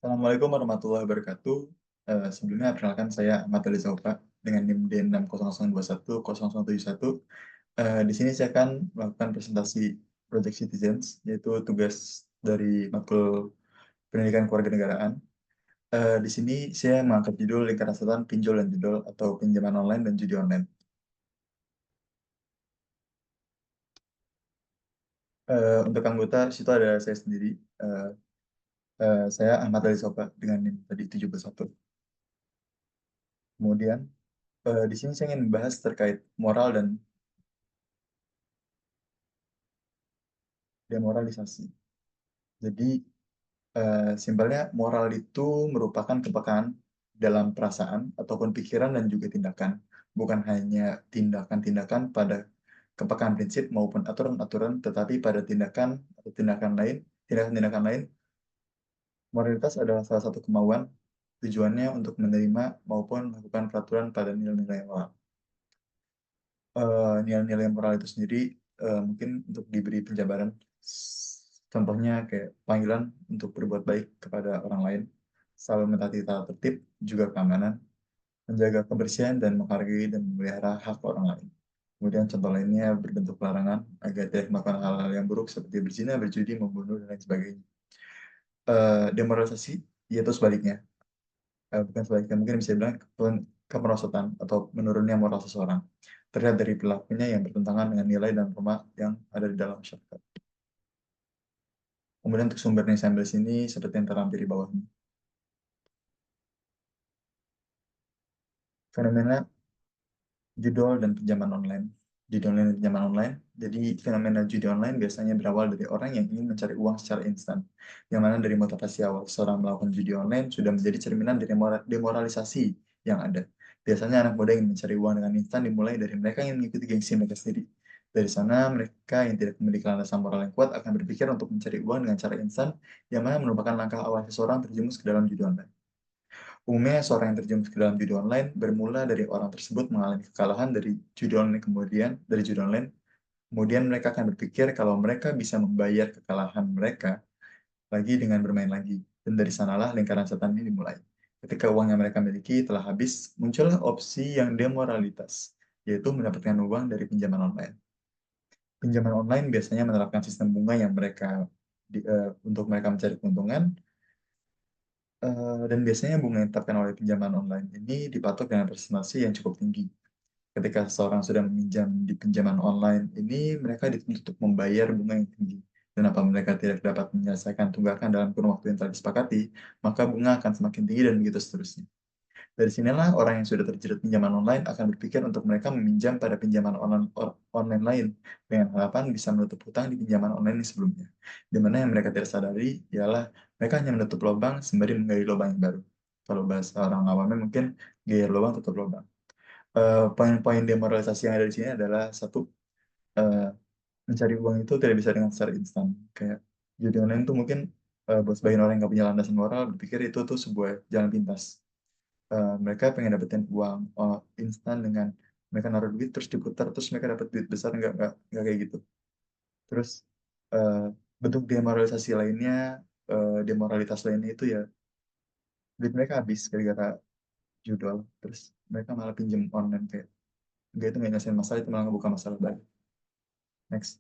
Assalamualaikum warahmatullahi wabarakatuh. Sebelumnya perkenalkan saya Ahmad Ali Zaufa dengan NIM D600210071. Di sini saya akan melakukan presentasi Project Citizens, yaitu tugas dari matkul Pendidikan Kewarganegaraan. Di sini saya mengangkat judul lingkaran setan pinjol dan judul atau pinjaman online dan judi online. Untuk anggota situ ada saya sendiri. Eh, saya Ahmad Ali Zaufa dengan NIM tadi 71. Kemudian di sini saya ingin membahas terkait moral dan demoralisasi. Jadi, simpelnya moral itu merupakan kepekaan dalam perasaan ataupun pikiran dan juga tindakan. Bukan hanya tindakan-tindakan pada kepekaan prinsip maupun aturan-aturan, tetapi pada tindakan atau tindakan-tindakan lain, moralitas adalah salah satu kemauan tujuannya untuk menerima maupun melakukan peraturan pada nilai-nilai moral. Nilai-nilai moral itu sendiri mungkin untuk diberi penjabaran. Contohnya kayak panggilan untuk berbuat baik kepada orang lain, selalu mentaati tata tertib, juga keamanan, menjaga kebersihan dan menghargai dan memelihara hak orang lain. Kemudian contoh lainnya berbentuk larangan agar tidak melakukan hal-hal yang buruk seperti berzina, berjudi, membunuh, dan lain sebagainya. Demoralisasi, yaitu sebaliknya. Bukan sebaliknya, mungkin bisa dibilang kemerosotan atau menurunnya moral seseorang terlihat dari perilakunya yang bertentangan dengan nilai dan norma yang ada di dalam masyarakat. Kemudian untuk sumber yang saya ambil sini seperti yang terlampir di bawah ini. Fenomena judol dan pinjaman online. Judi online dan pinjaman online. Jadi fenomena judi online biasanya berawal dari orang yang ingin mencari uang secara instan. Yang mana dari motivasi awal seorang melakukan judi online sudah menjadi cerminan dari demoralisasi yang ada. Biasanya anak muda yang mencari uang dengan instan dimulai dari mereka yang mengikuti gengsi mereka sendiri. Dari sana, mereka yang tidak memiliki landasan moral yang kuat akan berpikir untuk mencari uang dengan cara instan, yang mana merupakan langkah awal seseorang terjerumus ke dalam judi online. Umumnya, seorang yang terjun ke dalam judi online bermula dari orang tersebut mengalami kekalahan dari judi online kemudian mereka akan berpikir kalau mereka bisa membayar kekalahan mereka lagi dengan bermain lagi. Dan dari sanalah lingkaran setan ini dimulai. Ketika uang yang mereka miliki telah habis, muncullah opsi yang demoralitas, yaitu mendapatkan uang dari pinjaman online. Pinjaman online biasanya menerapkan sistem bunga yang untuk mereka mencari keuntungan. Dan biasanya bunga yang ditetapkan oleh pinjaman online ini dipatok dengan presentasi yang cukup tinggi. Ketika seseorang sudah meminjam di pinjaman online ini, mereka dituntut untuk membayar bunga yang tinggi. Dan apabila mereka tidak dapat menyelesaikan tunggakan dalam kurun waktu yang telah disepakati, maka bunga akan semakin tinggi dan begitu seterusnya. Dari sinilah orang yang sudah terjerat pinjaman online akan berpikir untuk mereka meminjam pada pinjaman online lain dengan harapan bisa menutup hutang di pinjaman online yang sebelumnya. Di mana yang mereka tidak sadari ialah mereka hanya menutup lubang sembari menggali lubang yang baru. Kalau bahasa orang awamnya mungkin gaya lubang tutup lubang. Poin-poin demoralisasi yang ada di sini adalah satu, eh, mencari uang itu tidak bisa dengan secara instan. Kayak judi online itu mungkin buat sebagian orang yang nggak punya landasan moral berpikir itu tuh sebuah jalan pintas. Mereka pengen dapetin uang instan dengan mereka naruh duit terus diputar terus mereka dapat duit besar, nggak kayak gitu. Terus eh, bentuk demoralisasi lainnya, demoralitas lainnya itu ya duit mereka habis gara-gara judol, terus mereka malah pinjem online kayak nggak, itu nggak nyelesain masalah, itu malah ngebuka masalah baru. Next.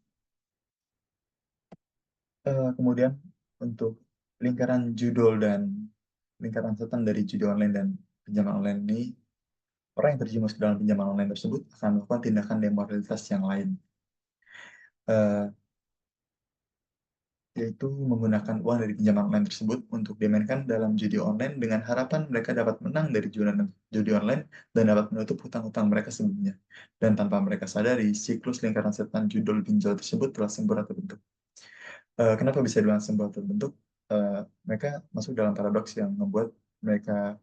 Kemudian untuk lingkaran judol dan lingkaran setan dari judi online dan pinjaman online ini, orang yang terjerumus ke dalam pinjaman online tersebut akan melakukan tindakan demoralitas yang lain, eh, yaitu menggunakan uang dari pinjaman online tersebut untuk dimainkan dalam judi online dengan harapan mereka dapat menang dari judi online dan dapat menutup hutang-hutang mereka sebelumnya. Dan tanpa mereka sadari, siklus lingkaran setan judol pinjol tersebut telah sempurna terbentuk. Kenapa bisa dibilang sempurna terbentuk? Eh, Mereka masuk dalam paradoks yang membuat mereka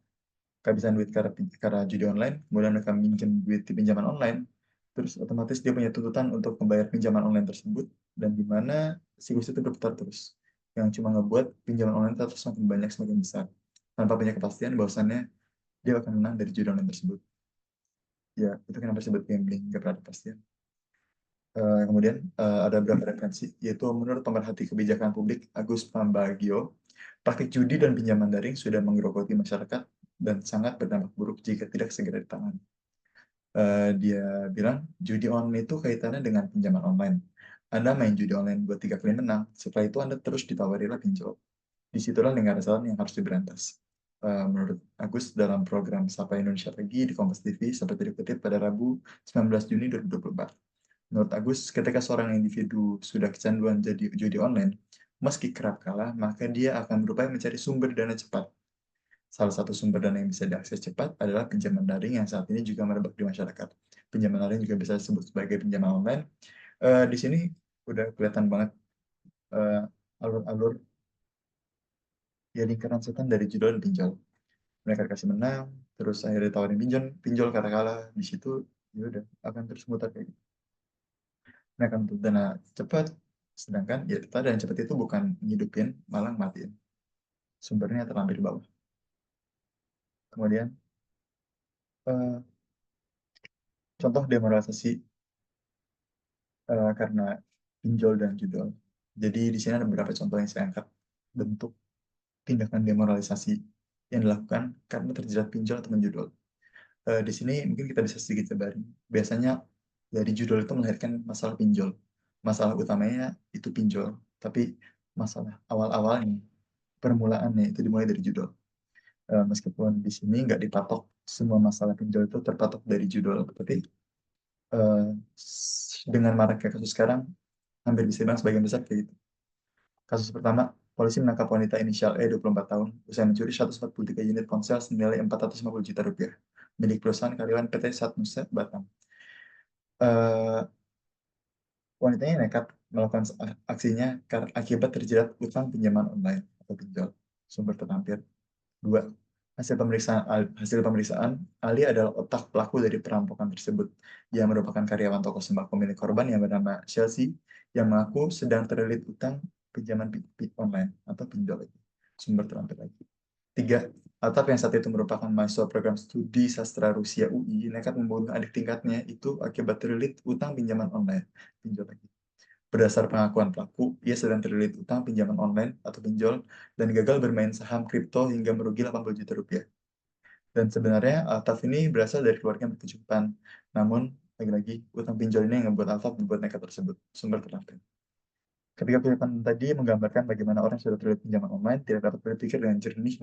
kehabisan duit karena judi online, kemudian mereka minjem duit di pinjaman online, terus otomatis dia punya tuntutan untuk membayar pinjaman online tersebut, dan di mana siklus itu berputar terus, yang cuma ngebuat pinjaman online terus semakin banyak, semakin besar, tanpa punya kepastian bahwasannya dia akan menang dari judi online tersebut. Ya, itu kenapa disebut gambling, nggak pernah ada kepastian. Kemudian ada beberapa referensi, yaitu menurut pemerhati kebijakan publik Agus Pambagio, Praktik judi dan pinjaman daring sudah menggerogoti masyarakat dan sangat berdampak buruk jika tidak segera ditangani. Dia bilang judi online itu kaitannya dengan pinjaman online. Anda main judi online buat 3 kali menang, setelah itu Anda terus ditawarilah pinjol. Disitulah lingkaran setan yang harus diberantas. Menurut Agus, dalam program Sapa Indonesia Pagi di Kompas TV, seperti dikutip pada Rabu 19 Juni 2024. Menurut Agus, ketika seorang individu sudah kecanduan jadi judi online, meski kerap kalah, maka dia akan berupaya mencari sumber dana cepat. Salah satu sumber dana yang bisa diakses cepat adalah pinjaman daring yang saat ini juga merebak di masyarakat. Pinjaman daring juga bisa disebut sebagai pinjaman online. Di sini udah kelihatan banget eh, alur-alur ya lingkaran setan dari judul dan pinjol. Mereka dikasih menang, terus akhirnya tawarin pinjol, pinjol karena kalah. Di situ ya udah akan terus muter kayak gitu. Mereka untuk dana cepat, sedangkan ya dana cepat itu bukan ngidupin, malah matiin. Sumbernya terlampir di bawah. Kemudian eh, contoh demoralisasi karena pinjol dan judol. Jadi di sini ada beberapa contoh yang saya angkat bentuk tindakan demoralisasi yang dilakukan karena terjerat pinjol atau menjudol. Di sini mungkin kita bisa sedikit jabarin. Biasanya dari judul itu melahirkan masalah pinjol. Masalah utamanya itu pinjol, tapi masalah awal-awalnya, permulaannya itu dimulai dari judul. Meskipun di sini nggak dipatok semua masalah pinjol itu terpatok dari judul, tapi eh, dengan maraknya kasus sekarang, hampir bisa dibilang sebagian besar kayak gitu. Kasus pertama, polisi menangkap wanita inisial E 24 tahun usai mencuri 143 unit ponsel senilai 450 juta rupiah milik perusahaan karyawan PT Satnusa Batam. Eh, Wanitanya nekat melakukan aksinya karena akibat terjerat utang pinjaman online atau pinjol. Sumber terlampir. Dua, hasil pemeriksaan Ali adalah otak pelaku dari perampokan tersebut. Dia merupakan karyawan toko sembako milik korban yang bernama Chelsea yang mengaku sedang terlilit utang pinjaman online atau pinjol lagi. Sumber terlampir lagi. Tiga, Atap yang saat itu merupakan mahasiswa program studi sastra Rusia UI nekat membunuh adik tingkatnya itu akibat terlilit utang pinjaman online. Pinjol lagi. Berdasar pengakuan pelaku, ia sedang terlilit utang pinjaman online atau pinjol dan gagal bermain saham kripto hingga merugi 80 juta rupiah. Dan sebenarnya Altaf ini berasal dari keluarga yang berkecukupan. Namun, lagi-lagi, utang pinjol ini yang membuat Altaf berbuat nekat tersebut. Sumber terlampir. Ketika kutipan tadi menggambarkan bagaimana orang yang sudah terlilit pinjaman online tidak dapat berpikir dengan jernih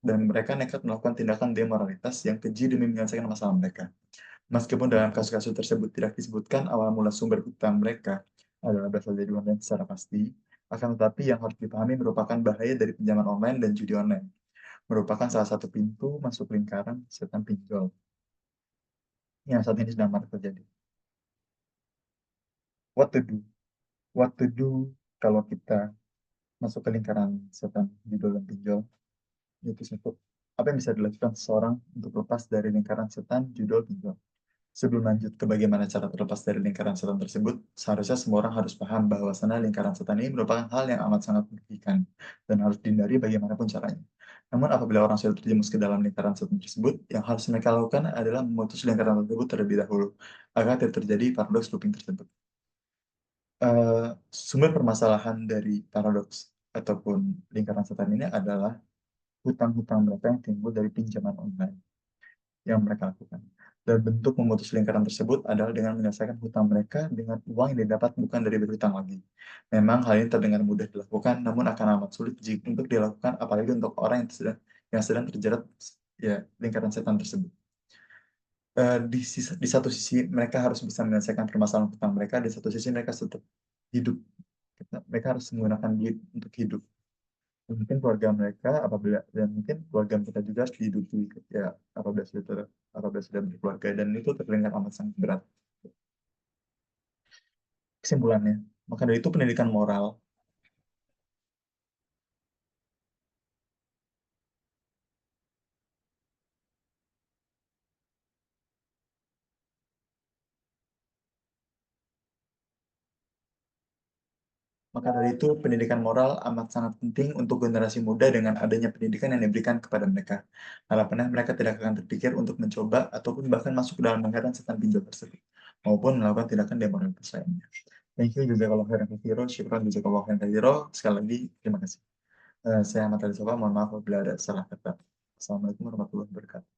dan mereka nekat melakukan tindakan demoralitas yang keji demi menyelesaikan masalah mereka. Meskipun dalam kasus-kasus tersebut tidak disebutkan awal mula sumber hutang mereka adalah berasal dari online secara pasti, akan tetapi yang harus dipahami merupakan bahaya dari pinjaman online dan judi online, merupakan salah satu pintu masuk lingkaran setan pinjol yang saat ini sedang marak terjadi. What to do? What to do kalau kita masuk ke lingkaran setan judol dan pinjol? Itu satu. Apa yang bisa dilakukan seseorang untuk lepas dari lingkaran setan judol pinjol? Sebelum lanjut ke bagaimana cara terlepas dari lingkaran setan tersebut, seharusnya semua orang harus paham bahwa sana lingkaran setan ini merupakan hal yang amat sangat merugikan dan harus dihindari bagaimanapun caranya. Namun apabila orang sudah terjerumus ke dalam lingkaran setan tersebut, yang harus mereka lakukan adalah memutus lingkaran tersebut terlebih dahulu, agar tidak terjadi paradoks looping tersebut. Sumber permasalahan dari paradoks ataupun lingkaran setan ini adalah hutang-hutang mereka yang timbul dari pinjaman online yang mereka lakukan. Dan bentuk memutus lingkaran tersebut adalah dengan menyelesaikan hutang mereka dengan uang yang didapat bukan dari berhutang lagi. Memang hal ini terdengar mudah dilakukan, namun akan amat sulit jika untuk dilakukan, apalagi untuk orang yang sedang terjerat ya lingkaran setan tersebut. Di satu sisi mereka harus bisa menyelesaikan permasalahan hutang mereka, di satu sisi mereka tetap hidup. Mereka harus menggunakan duit untuk hidup. Mungkin keluarga mereka apabila dan mungkin keluarga mereka juga harus dihidupi ya apabila sudah berkeluarga dan itu terdengar amat sangat berat. Kesimpulannya, maka dari itu pendidikan moral, maka dari itu pendidikan moral amat sangat penting untuk generasi muda dengan adanya pendidikan yang diberikan kepada mereka. Harapannya mereka tidak akan terpikir untuk mencoba ataupun bahkan masuk ke dalam lingkaran setan pinjol tersebut maupun melakukan tindakan demoralitas lainnya. Thank you juga kalau khairan katsiro, syukran juga kalau khairan katsiro. Sekali lagi, terima kasih. Saya Ahmad Alif Sofwan, mohon maaf apabila ada salah kata. Assalamualaikum warahmatullahi wabarakatuh.